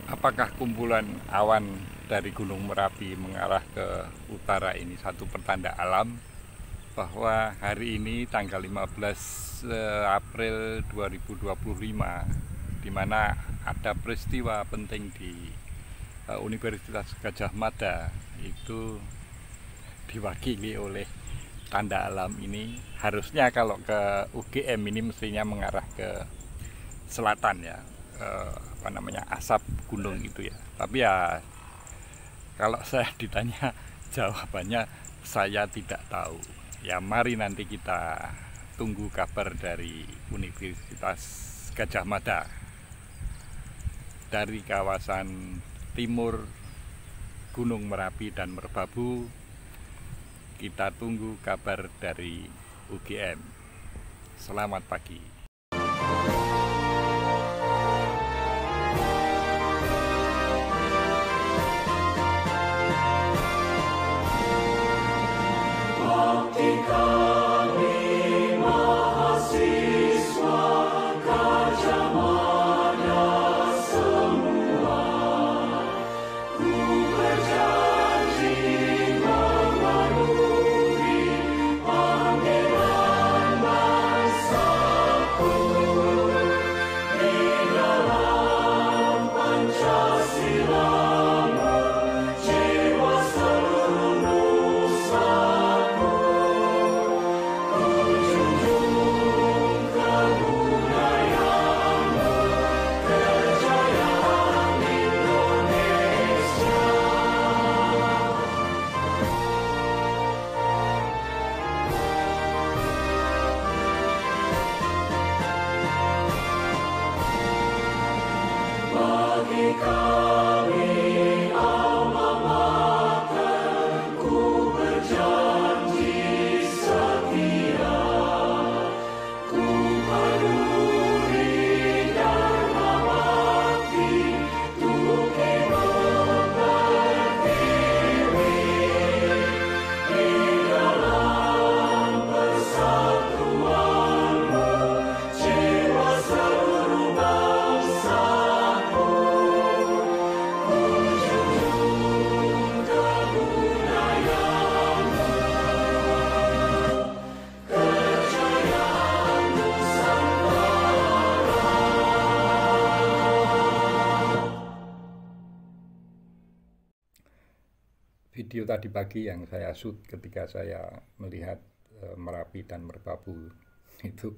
Apakah kumpulan awan dari Gunung Merapi mengarah ke utara ini satu pertanda alam bahwa hari ini tanggal 15 April 2025, di mana ada peristiwa penting di Universitas Gadjah Mada, itu diwakili oleh tanda alam ini. Harusnya kalau ke UGM ini mestinya mengarah ke selatan ya, asap gunung itu ya. Tapi ya kalau saya ditanya jawabannya saya tidak tahu. Ya mari nanti kita tunggu kabar dari Universitas Gadjah Mada dari kawasan timur Gunung Merapi dan Merbabu. Kita tunggu kabar dari UGM. Selamat pagi. Video tadi pagi yang saya shoot ketika saya melihat Merapi dan Merbabu itu,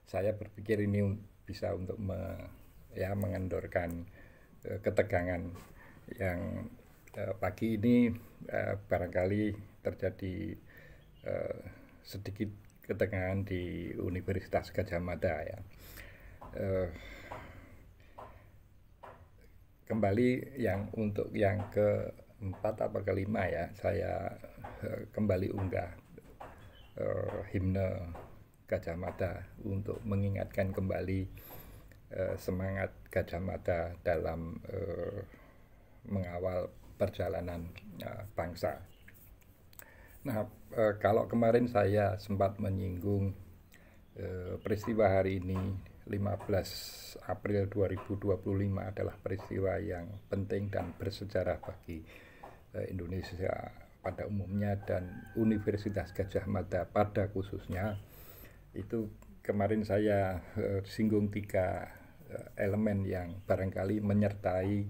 saya berpikir ini bisa untuk mengendorkan ketegangan yang pagi ini barangkali terjadi sedikit ketegangan di Universitas Gadjah Mada ya. Kembali untuk yang keempat atau kelima ya, saya kembali unggah himne Gadjah Mada untuk mengingatkan kembali semangat Gadjah Mada dalam mengawal perjalanan bangsa. Nah, kalau kemarin saya sempat menyinggung peristiwa hari ini 15 April 2025 adalah peristiwa yang penting dan bersejarah bagi Indonesia pada umumnya dan Universitas Gadjah Mada pada khususnya. Itu kemarin saya singgung 3 elemen yang barangkali menyertai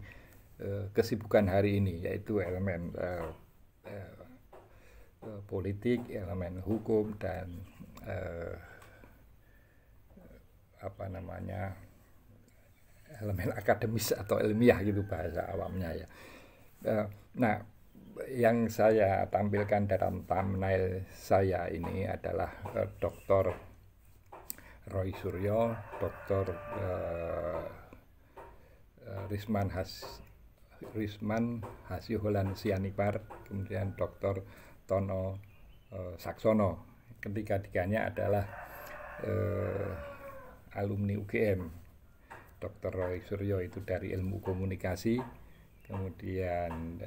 kesibukan hari ini, yaitu elemen politik, elemen hukum, dan elemen akademis atau ilmiah gitu bahasa awamnya ya. Nah, yang saya tampilkan dalam thumbnail saya ini adalah Dr. Roy Suryo, Dr. Risman Hasyiholan Sianipar, kemudian Dr. Tono Saksono. Ketiga-tiganya adalah alumni UGM. Dr. Roy Suryo itu dari ilmu komunikasi, kemudian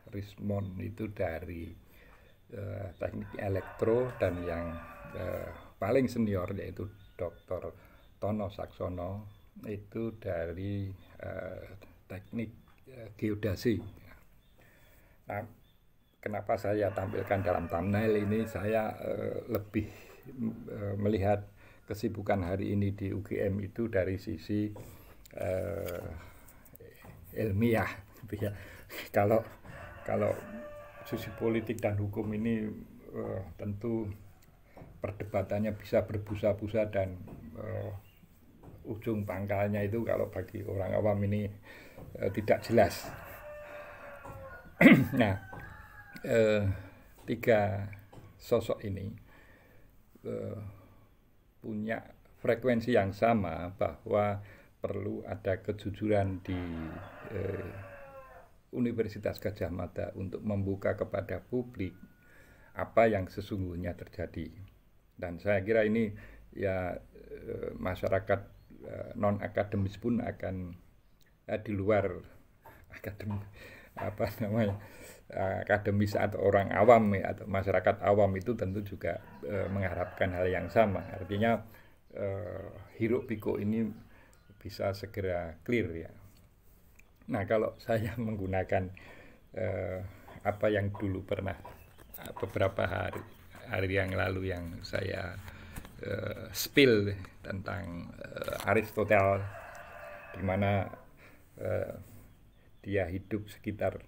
Rismon itu dari teknik elektro, dan yang paling senior yaitu Dr. Tono Saksono itu dari teknik geodasi. Nah, kenapa saya tampilkan dalam thumbnail ini? Saya lebih melihat kesibukan hari ini di UGM itu dari sisi ilmiah, gitu ya. Kalau sisi politik dan hukum ini tentu perdebatannya bisa berbusa-busa dan ujung pangkalnya itu kalau bagi orang awam ini tidak jelas. Nah, tiga sosok ini punya frekuensi yang sama bahwa perlu ada kejujuran di Universitas Gadjah Mada untuk membuka kepada publik apa yang sesungguhnya terjadi. Dan saya kira ini ya masyarakat non akademis pun akan di luar akademis atau orang awam ya, atau masyarakat awam itu tentu juga mengharapkan hal yang sama. Artinya hiruk pikuk ini bisa segera clear ya. Nah, kalau saya menggunakan apa yang dulu pernah beberapa hari yang lalu yang saya spill tentang Aristoteles, di mana dia hidup sekitar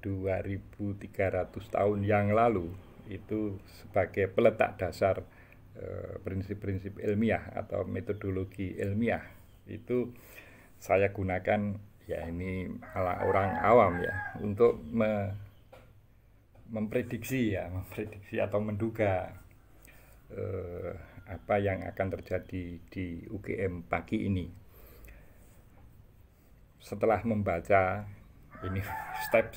2300 tahun yang lalu, itu sebagai peletak dasar prinsip-prinsip ilmiah atau metodologi ilmiah. Itu saya gunakan ya ini ala orang awam ya untuk memprediksi atau menduga apa yang akan terjadi di UGM pagi ini. Setelah membaca ini step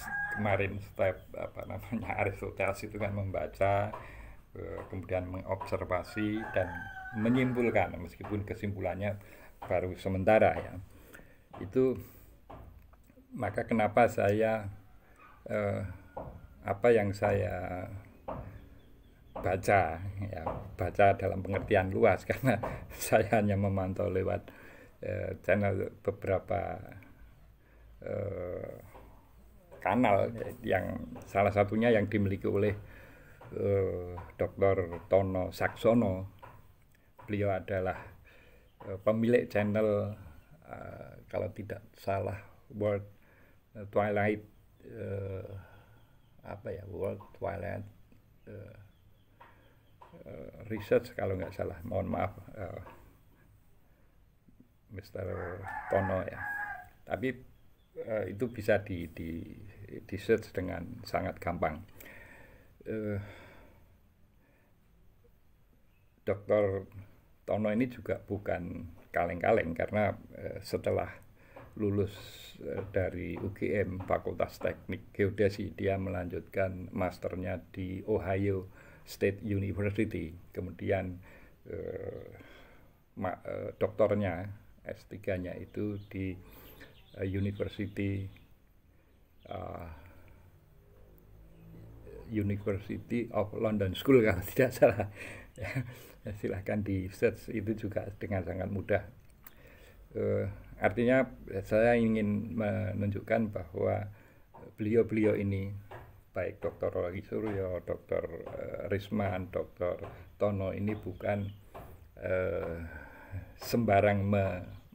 Aristoteles itu kan membaca, kemudian mengobservasi dan menyimpulkan, meskipun kesimpulannya baru sementara ya. Itu maka kenapa saya apa yang saya baca dalam pengertian luas, karena saya hanya memantau lewat channel beberapa kanal yang salah satunya yang dimiliki oleh Dr. Tono Saksono. Beliau adalah pemilik channel kalau tidak salah World Twilight Research kalau nggak salah, mohon maaf Mr. Tono ya. Tapi itu bisa di search dengan sangat gampang. Dr. Tono ini juga bukan kaleng-kaleng, karena setelah lulus dari UGM Fakultas Teknik Geodesi, dia melanjutkan masternya di Ohio State University, kemudian doktornya S3-nya itu di University of London School kalau tidak salah ya, silahkan di search, itu juga dengan sangat mudah. Artinya saya ingin menunjukkan bahwa beliau-beliau ini, baik Dr. Roy Suryo, Dr. Risman, Dr. Tono, ini bukan sembarang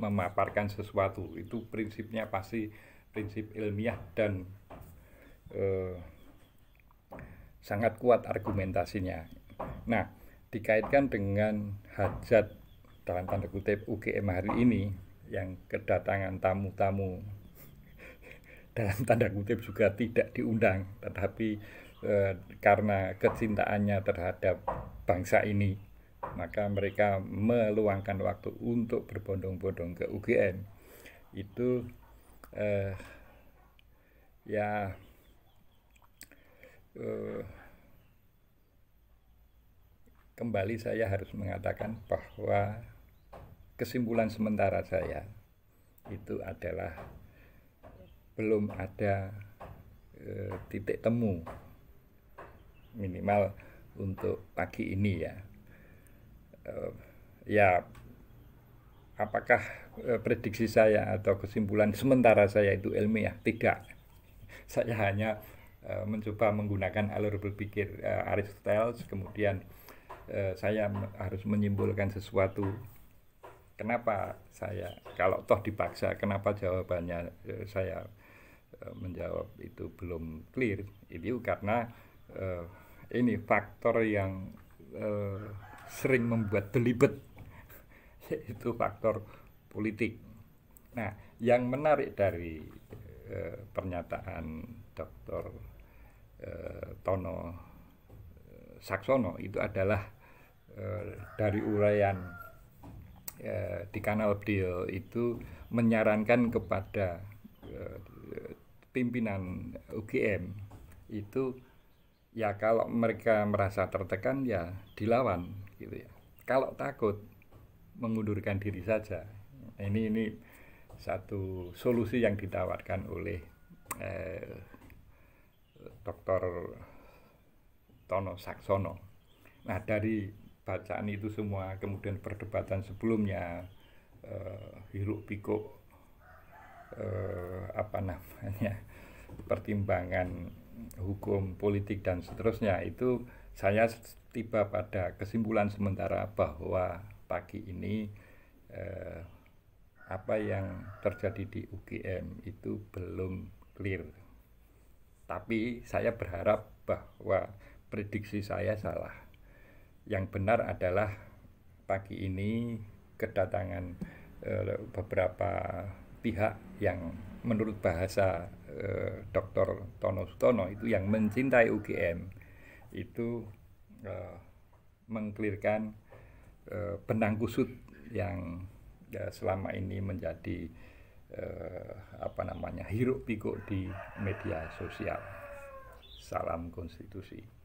memaparkan sesuatu. Itu prinsipnya pasti prinsip ilmiah dan sangat kuat argumentasinya. Nah, dikaitkan dengan hajat dalam tanda kutip UGM hari ini yang kedatangan tamu-tamu dalam tanda kutip juga tidak diundang, tetapi karena kecintaannya terhadap bangsa ini, maka mereka meluangkan waktu untuk berbondong-bondong ke UGM. Itu kembali saya harus mengatakan bahwa kesimpulan sementara saya itu adalah belum ada titik temu minimal untuk pagi ini ya. Ya apakah prediksi saya atau kesimpulan sementara saya itu ilmiah? Tidak. Saya hanya mencoba menggunakan alur berpikir Aristoteles, kemudian saya harus menyimpulkan sesuatu. Kenapa saya, kalau toh dipaksa, kenapa jawabannya saya menjawab itu belum clear? Itu karena ini faktor yang sering membuat belibet, yaitu faktor politik. Nah, yang menarik dari pernyataan Dr. Tono Saksono itu adalah dari uraian di kanal beliau itu menyarankan kepada pimpinan UGM itu ya kalau mereka merasa tertekan ya dilawan gitu ya. Kalau takut mengundurkan diri saja. Ini satu solusi yang ditawarkan oleh Dr. Tono Saksono. Nah, dari bacaan itu semua, kemudian perdebatan sebelumnya, hiruk pikuk pertimbangan hukum, politik dan seterusnya, itu saya tiba pada kesimpulan sementara bahwa pagi ini apa yang terjadi di UGM itu belum clear. Tapi saya berharap bahwa prediksi saya salah. Yang benar adalah pagi ini kedatangan beberapa pihak yang menurut bahasa Dr. Tono Sutono itu yang mencintai UGM itu mengklirkan benang kusut yang selama ini menjadi hiruk pikuk di media sosial. Salam konstitusi.